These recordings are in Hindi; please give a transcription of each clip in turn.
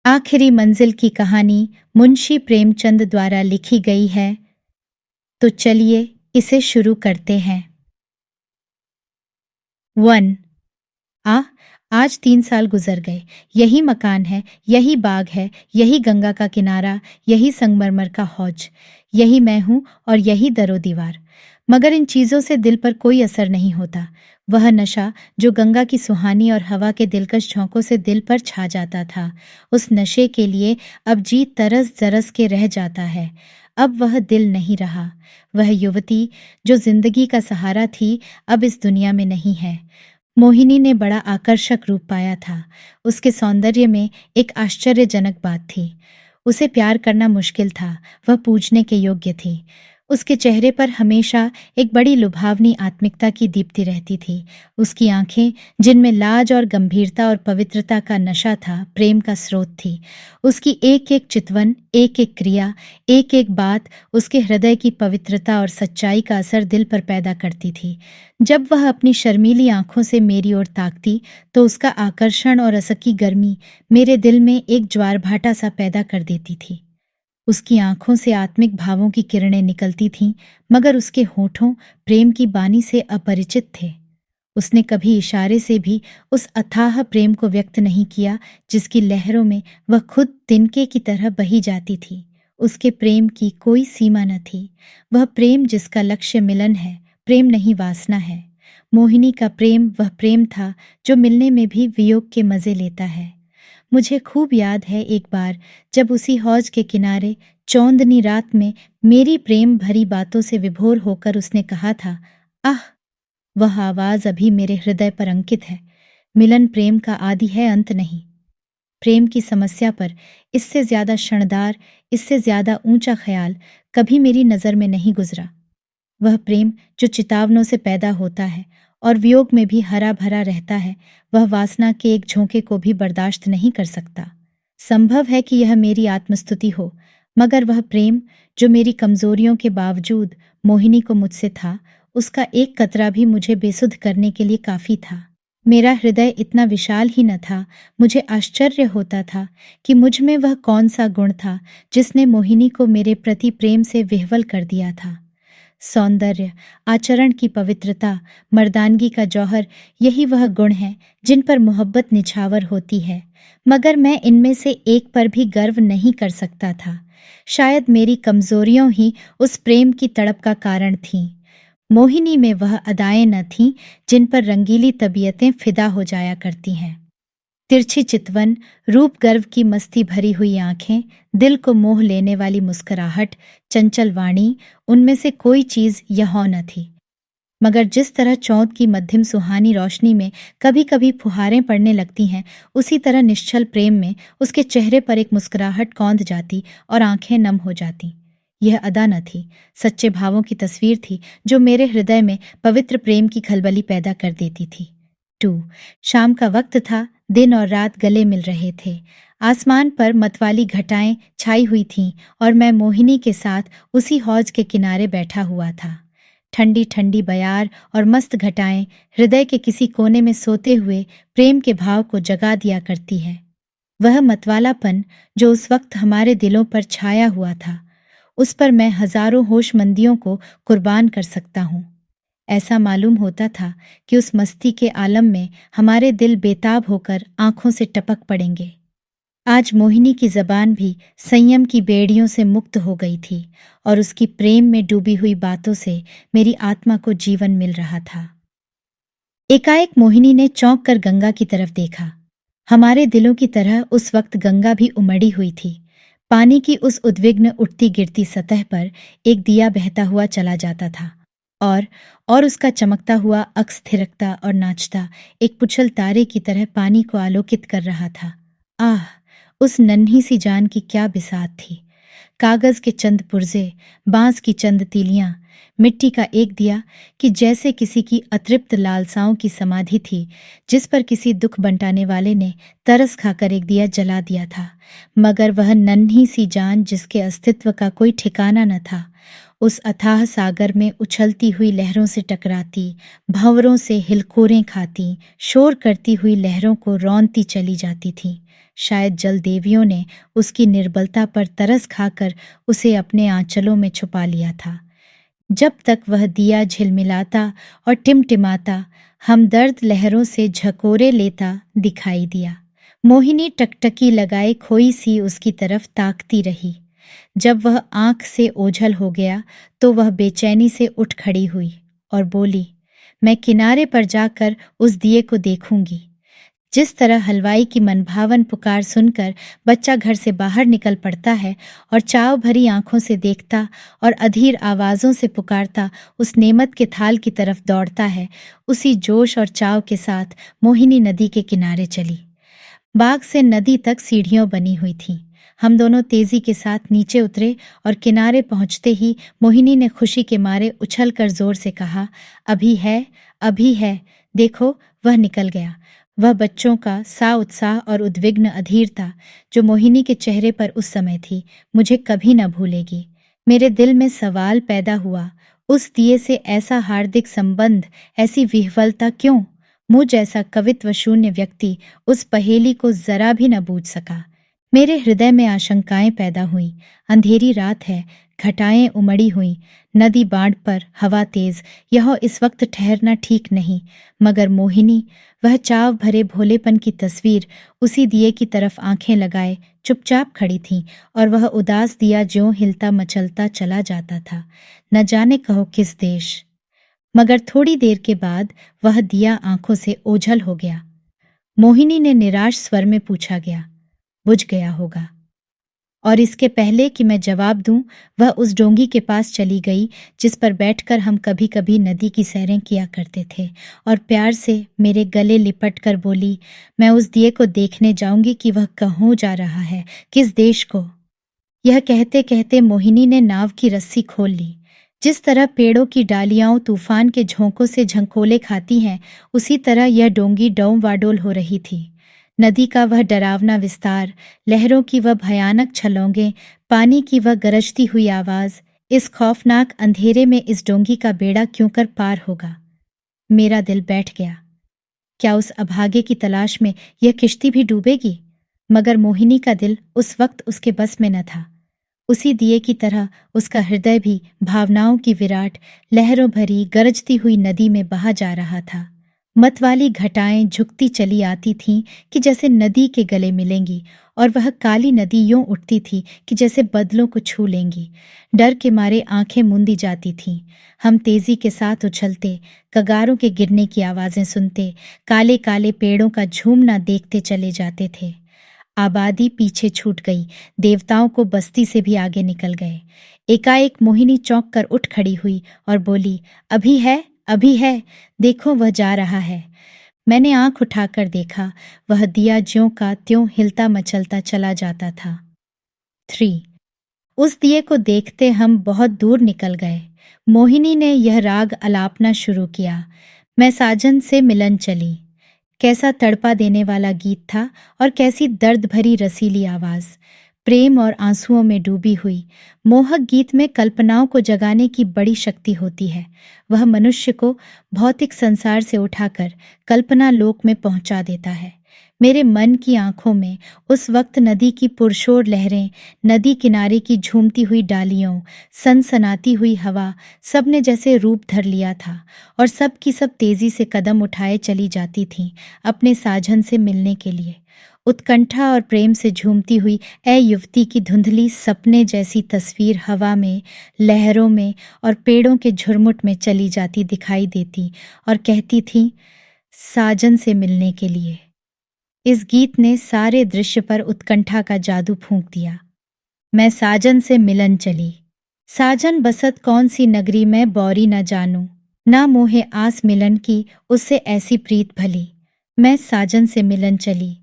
आखिरी मंजिल की कहानी मुंशी प्रेमचंद द्वारा लिखी गई है। तो चलिए इसे शुरू करते हैं। 1। आज 3 साल गुजर गए। यही मकान है, यही बाग है, यही गंगा का किनारा, यही संगमरमर का हौज, यही मैं हूँ और यही दरो दीवार। मगर इन चीज़ों से दिल पर कोई असर नहीं होता। वह नशा जो गंगा की सुहानी और हवा के दिलकश झोंकों से दिल पर छा जाता था, उस नशे के लिए अब जी तरस जरस के रह जाता है। अब वह दिल नहीं रहा। वह युवती जो जिंदगी का सहारा थी, अब इस दुनिया में नहीं है। मोहिनी ने बड़ा आकर्षक रूप पाया था। उसके सौंदर्य में एक आश्चर्यजनक बात थी। उसे प्यार करना मुश्किल था, वह पूजने के योग्य थी। उसके चेहरे पर हमेशा एक बड़ी लुभावनी आत्मिकता की दीप्ति रहती थी। उसकी आंखें, जिनमें लाज और गंभीरता और पवित्रता का नशा था, प्रेम का स्रोत थी। उसकी एक एक चितवन, एक एक क्रिया, एक एक बात उसके हृदय की पवित्रता और सच्चाई का असर दिल पर पैदा करती थी। जब वह अपनी शर्मीली आंखों से मेरी ओर ताकती, तो उसका आकर्षण और असकी गर्मी मेरे दिल में एक ज्वार-भाटा सा पैदा कर देती थी। उसकी आंखों से आत्मिक भावों की किरणें निकलती थीं, मगर उसके होठों प्रेम की बानी से अपरिचित थे। उसने कभी इशारे से भी उस अथाह प्रेम को व्यक्त नहीं किया, जिसकी लहरों में वह खुद तिनके की तरह बही जाती थी। उसके प्रेम की कोई सीमा न थी। वह प्रेम जिसका लक्ष्य मिलन है, प्रेम नहीं वासना है। मोहिनी का प्रेम वह प्रेम था जो मिलने में भी वियोग के मजे लेता है। मुझे खूब याद है एक बार जब उसी हौज के किनारे चौंदनी रात में मेरी प्रेम भरी बातों से विभोर होकर उसने कहा था, आह! वह आवाज अभी मेरे हृदय पर अंकित है। मिलन प्रेम का आदि है, अंत नहीं। प्रेम की समस्या पर इससे ज्यादा क्षणदार, इससे ज्यादा ऊंचा ख्याल कभी मेरी नजर में नहीं गुजरा। वह प्रेम जो चितावनों से पैदा होता है और वियोग में भी हरा भरा रहता है, वह वासना के एक झोंके को भी बर्दाश्त नहीं कर सकता। संभव है कि यह मेरी आत्मस्तुति हो, मगर वह प्रेम जो मेरी कमजोरियों के बावजूद मोहिनी को मुझसे था, उसका एक कतरा भी मुझे बेसुध करने के लिए काफी था। मेरा हृदय इतना विशाल ही न था। मुझे आश्चर्य होता था कि मुझ में वह कौन सा गुण था जिसने मोहिनी को मेरे प्रति प्रेम से विह्वल कर दिया था। सौंदर्य, आचरण की पवित्रता, मर्दानगी का जौहर, यही वह गुण हैं जिन पर मोहब्बत निछावर होती है। मगर मैं इनमें से एक पर भी गर्व नहीं कर सकता था। शायद मेरी कमजोरियों ही उस प्रेम की तड़प का कारण थीं। मोहिनी में वह अदाएं न थीं जिन पर रंगीली तबीयतें फिदा हो जाया करती हैं। तिरछी चितवन, रूप गर्व की मस्ती भरी हुई आंखें, दिल को मोह लेने वाली मुस्कुराहट, चंचल वाणी, उनमें से कोई चीज यहों न थी। मगर जिस तरह चौथ की मध्यम सुहानी रोशनी में कभी कभी फुहारें पड़ने लगती हैं, उसी तरह निश्चल प्रेम में उसके चेहरे पर एक मुस्कुराहट कौंध जाती और आंखें नम हो जाती। यह अदा न थी, सच्चे भावों की तस्वीर थी जो मेरे हृदय में पवित्र प्रेम की खलबली पैदा कर देती थी। 2। शाम का वक्त था। दिन और रात गले मिल रहे थे। आसमान पर मतवाली घटाएं छाई हुई थीं और मैं मोहिनी के साथ उसी हौज के किनारे बैठा हुआ था। ठंडी ठंडी बयार और मस्त घटाएं हृदय के किसी कोने में सोते हुए प्रेम के भाव को जगा दिया करती है। वह मतवालापन जो उस वक्त हमारे दिलों पर छाया हुआ था, उस पर मैं हजारों होशमंदियों को कुर्बान कर सकता हूँ। ऐसा मालूम होता था कि उस मस्ती के आलम में हमारे दिल बेताब होकर आंखों से टपक पड़ेंगे। आज मोहिनी की जबान भी संयम की बेड़ियों से मुक्त हो गई थी और उसकी प्रेम में डूबी हुई बातों से मेरी आत्मा को जीवन मिल रहा था। एकाएक मोहिनी ने चौंक कर गंगा की तरफ देखा। हमारे दिलों की तरह उस वक्त गंगा भी उमड़ी हुई थी। पानी की उस उद्विग्न उठती गिरती सतह पर एक दिया बहता हुआ चला जाता था और उसका चमकता हुआ अक्स थिरकता और नाचता एक पुछल तारे की तरह पानी को आलोकित कर रहा था। आह! उस नन्ही सी जान की क्या बिसात थी। कागज के चंद पुर्जे, बांस की चंद तीलियां, मिट्टी का एक दिया कि जैसे किसी की अतृप्त लालसाओं की समाधि थी, जिस पर किसी दुख बंटाने वाले ने तरस खाकर एक दिया जला दिया था। मगर वह नन्ही सी जान जिसके अस्तित्व का कोई ठिकाना न था, उस अथाह सागर में उछलती हुई लहरों से टकराती, भंवरों से हिलकोरें खाती, शोर करती हुई लहरों को रौंदती चली जाती थी। शायद जल देवियों ने उसकी निर्बलता पर तरस खाकर उसे अपने आंचलों में छुपा लिया था। जब तक वह दिया झिलमिलाता और टिमटिमाता हमदर्द लहरों से झकोरे लेता दिखाई दिया। मोहिनी टकटकी लगाए खोई सी उसकी तरफ ताकती रही। जब वह आंख से ओझल हो गया तो वह बेचैनी से उठ खड़ी हुई और बोली, मैं किनारे पर जाकर उस दिए को देखूंगी। जिस तरह हलवाई की मनभावन पुकार सुनकर बच्चा घर से बाहर निकल पड़ता है और चाव भरी आंखों से देखता और अधीर आवाज़ों से पुकारता उस नेमत के थाल की तरफ दौड़ता है, उसी जोश और चाव के साथ मोहिनी नदी के किनारे चली। बाग से नदी तक सीढ़ियां बनी हुई थीं। हम दोनों तेजी के साथ नीचे उतरे और किनारे पहुंचते ही मोहिनी ने खुशी के मारे उछलकर जोर से कहा, अभी है, देखो वह निकल गया। वह बच्चों का सा उत्साह और उद्विग्न अधीरता जो मोहिनी के चेहरे पर उस समय थी, मुझे कभी न भूलेगी। मेरे दिल में सवाल पैदा हुआ, उस दिए से ऐसा हार्दिक संबंध, ऐसी विह्वलता क्यों? मुझ जैसा कवित्व शून्य व्यक्ति उस पहेली को जरा भी न बूझ सका। मेरे हृदय में आशंकाएं पैदा हुईं। अंधेरी रात है, घटाएं उमड़ी हुईं, नदी बाढ़ पर, हवा तेज, यह इस वक्त ठहरना ठीक नहीं। मगर मोहिनी, वह चाव भरे भोलेपन की तस्वीर, उसी दिए की तरफ आंखें लगाए चुपचाप खड़ी थी और वह उदास दिया ज्यों हिलता मचलता चला जाता था, न जाने कहो किस देश। मगर थोड़ी देर के बाद वह दिया आंखों से ओझल हो गया। मोहिनी ने निराश स्वर में पूछा गया, बुझ गया होगा। और इसके पहले कि मैं जवाब दूं, वह उस डोंगी के पास चली गई जिस पर बैठकर हम कभी कभी नदी की सैरें किया करते थे और प्यार से मेरे गले लिपट कर बोली, मैं उस दिए को देखने जाऊंगी कि वह कहाँ जा रहा है, किस देश को। यह कहते कहते मोहिनी ने नाव की रस्सी खोल ली। जिस तरह पेड़ों की डालियां तूफान के झोंकों से झंकोले खाती हैं, उसी तरह यह डोंगी डौम वाडोल हो रही थी। नदी का वह डरावना विस्तार, लहरों की वह भयानक छलौंगे, पानी की वह गरजती हुई आवाज, इस खौफनाक अंधेरे में इस डोंगी का बेड़ा क्यों कर पार होगा। मेरा दिल बैठ गया। क्या उस अभागे की तलाश में यह किश्ती भी डूबेगी? मगर मोहिनी का दिल उस वक्त उसके बस में न था। उसी दिए की तरह उसका हृदय भी भावनाओं की विराट, लहरों भरी गरजती हुई नदी में बहा जा रहा था। मतवाली घटाएं झुकती चली आती थीं कि जैसे नदी के गले मिलेंगी, और वह काली नदी यूं उठती थी कि जैसे बदलों को छू लेंगी। डर के मारे आंखें मूंदी जाती थीं। हम तेजी के साथ उछलते, कगारों के गिरने की आवाजें सुनते, काले काले पेड़ों का झूमना देखते चले जाते थे। आबादी पीछे छूट गई, देवताओं को बस्ती से भी आगे निकल गए। एकाएक मोहिनी चौंक कर उठ खड़ी हुई और बोली, अभी है, देखो वह जा रहा है। मैंने आंख उठाकर देखा, वह दिया ज्यों का त्यों हिलता मचलता चला जाता था। 3 उस दिए को देखते हम बहुत दूर निकल गए। मोहिनी ने यह राग अलापना शुरू किया, मैं साजन से मिलन चली। कैसा तड़पा देने वाला गीत था और कैसी दर्द भरी रसीली आवाज, प्रेम और आंसुओं में डूबी हुई। मोहक गीत में कल्पनाओं को जगाने की बड़ी शक्ति होती है। वह मनुष्य को भौतिक संसार से उठाकर कल्पना लोक में पहुंचा देता है। मेरे मन की आंखों में उस वक्त नदी की पुरशोर लहरें, नदी किनारे की झूमती हुई डालियों, सनसनाती हुई हवा, सब ने जैसे रूप धर लिया था और सब की सब तेजी से कदम उठाए चली जाती थीं अपने साजन से मिलने के लिए। उत्कंठा और प्रेम से झूमती हुई ए युवती की धुंधली सपने जैसी तस्वीर हवा में, लहरों में और पेड़ों के झुरमुट में चली जाती दिखाई देती और कहती थी, साजन से मिलने के लिए। इस गीत ने सारे दृश्य पर उत्कंठा का जादू फूंक दिया। मैं साजन से मिलन चली। साजन बसत कौन सी नगरी में बौरी न जानूं, ना मोहे आस मिलन की उससे ऐसी प्रीत भली। मैं साजन से मिलन चली।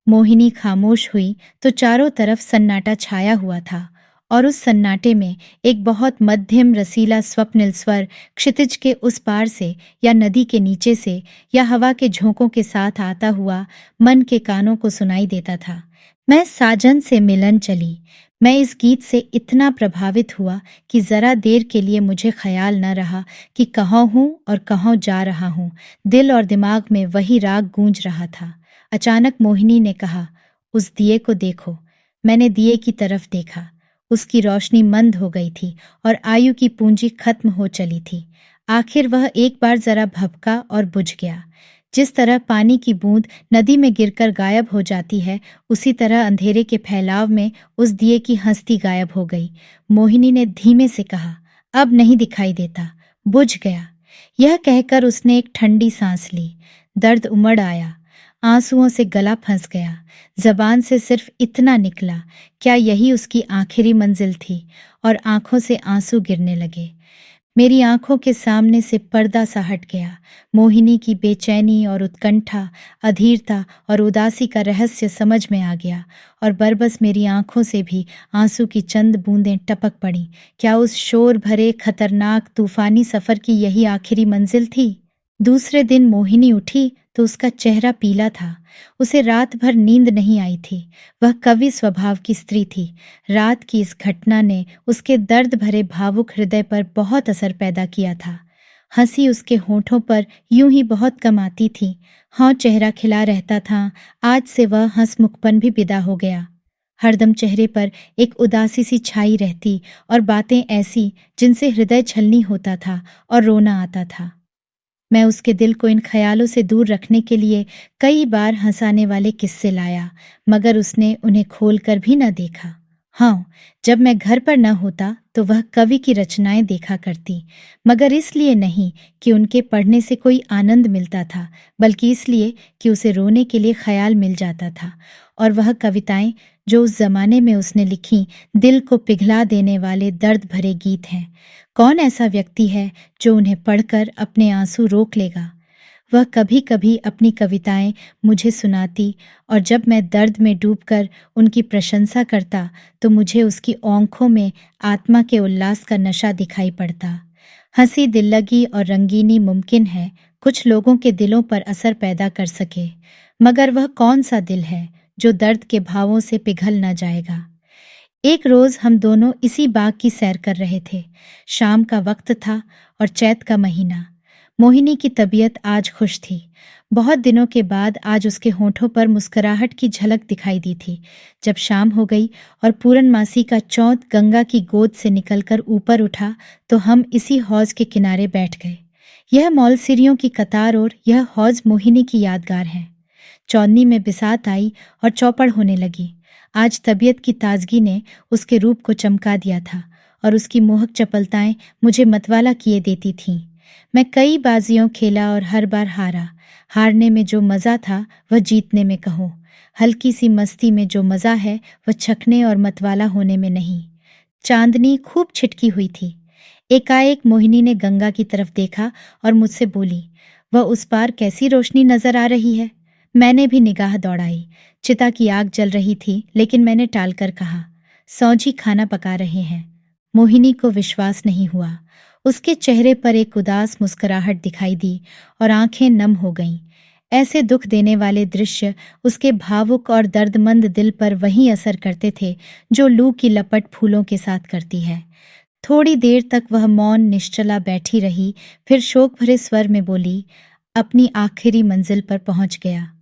मोहिनी खामोश हुई तो चारों तरफ सन्नाटा छाया हुआ था और उस सन्नाटे में एक बहुत मध्यम रसीला स्वप्निल स्वर क्षितिज के उस पार से या नदी के नीचे से या हवा के झोंकों के साथ आता हुआ मन के कानों को सुनाई देता था। मैं साजन से मिलन चली। मैं इस गीत से इतना प्रभावित हुआ कि जरा देर के लिए मुझे ख्याल न रहा कि कहाँ हूँ और कहाँ जा रहा हूँ। दिल और दिमाग में वही राग गूंज रहा था। अचानक मोहिनी ने कहा, उस दिए को देखो। मैंने दिए की तरफ देखा। उसकी रोशनी मंद हो गई थी और आयु की पूंजी खत्म हो चली थी। आखिर वह एक बार जरा भभका और बुझ गया। जिस तरह पानी की बूंद नदी में गिरकर गायब हो जाती है, उसी तरह अंधेरे के फैलाव में उस दिए की हस्ती गायब हो गई। मोहिनी ने धीमे से कहा, अब नहीं दिखाई देता, बुझ गया। यह कहकर उसने एक ठंडी सांस ली। दर्द उमड़ आया, आंसुओं से गला फंस गया। जबान से सिर्फ इतना निकला, क्या यही उसकी आखिरी मंजिल थी? और आंखों से आंसू गिरने लगे। मेरी आंखों के सामने से पर्दा सा हट गया। मोहिनी की बेचैनी और उत्कंठा, अधीरता और उदासी का रहस्य समझ में आ गया और बरबस मेरी आंखों से भी आंसू की चंद बूंदें टपक पड़ीं। क्या उस शोर भरे खतरनाक तूफानी सफर की यही आखिरी मंजिल थी? दूसरे दिन मोहिनी उठी तो उसका चेहरा पीला था। उसे रात भर नींद नहीं आई थी। वह कवि स्वभाव की स्त्री थी। रात की इस घटना ने उसके दर्द भरे भावुक हृदय पर बहुत असर पैदा किया था। हंसी उसके होठों पर यूं ही बहुत कम आती थी। हाँ, चेहरा खिला रहता था। आज से वह हंसमुखपन भी विदा हो गया। हरदम चेहरे पर एक उदासी सी छाई रहती और बातें ऐसी जिनसे हृदय छलनी होता था और रोना आता था। मैं उसके दिल को इन ख्यालों से दूर रखने के लिए कई बार हंसाने वाले किस्से लाया, मगर उसने उन्हें खोलकर भी न देखा। हाँ, जब मैं घर पर न होता तो वह कवि की रचनाएं देखा करती, मगर इसलिए नहीं कि उनके पढ़ने से कोई आनंद मिलता था, बल्कि इसलिए कि उसे रोने के लिए ख्याल मिल जाता था। और वह कविताएं जो उस जमाने में उसने लिखी, दिल को पिघला देने वाले दर्द भरे गीत हैं। कौन ऐसा व्यक्ति है जो उन्हें पढ़कर अपने आंसू रोक लेगा? वह कभी-कभी अपनी कविताएं मुझे सुनाती और जब मैं दर्द में डूबकर उनकी प्रशंसा करता तो मुझे उसकी आंखों में आत्मा के उल्लास का नशा दिखाई पड़ता। हंसी, दिल्लगी और रंगीनी मुमकिन है कुछ लोगों के दिलों पर असर पैदा कर सके, मगर वह कौन सा दिल है जो दर्द के भावों से पिघल न जाएगा? एक रोज हम दोनों इसी बाग की सैर कर रहे थे। शाम का वक्त था और चैत का महीना। मोहिनी की तबीयत आज खुश थी। बहुत दिनों के बाद आज उसके होठों पर मुस्कुराहट की झलक दिखाई दी थी। जब शाम हो गई और पूरनमासी का चौथ गंगा की गोद से निकलकर ऊपर उठा तो हम इसी हौज के किनारे बैठ गए। यह मौलसिरियों की कतार और यह हौज मोहिनी की यादगार है। चौदनी में बिसात आई और चौपड़ होने लगी। आज तबीयत की ताजगी ने उसके रूप को चमका दिया था और उसकी मोहक चपलताएं मुझे मतवाला किए देती थीं। मैं कई बाजियों खेला और हर बार हारा। हारने में जो मज़ा था वह जीतने में कहो। हल्की सी मस्ती में जो मज़ा है वह छकने और मतवाला होने में नहीं। चांदनी खूब छिटकी हुई थी। एकाएक मोहिनी ने गंगा की तरफ देखा और मुझसे बोली, वह उस पार कैसी रोशनी नजर आ रही है? मैंने भी निगाह दौड़ाई। चिता की आग जल रही थी, लेकिन मैंने टालकर कहा, सौजी खाना पका रहे हैं। मोहिनी को विश्वास नहीं हुआ। उसके चेहरे पर एक उदास मुस्कुराहट दिखाई दी और आंखें नम हो गईं। ऐसे दुख देने वाले दृश्य उसके भावुक और दर्दमंद दिल पर वही असर करते थे जो लू की लपट फूलों के साथ करती है। थोड़ी देर तक वह मौन निश्चला बैठी रही, फिर शोक भरे स्वर में बोली, अपनी आखिरी मंजिल पर पहुंच गया।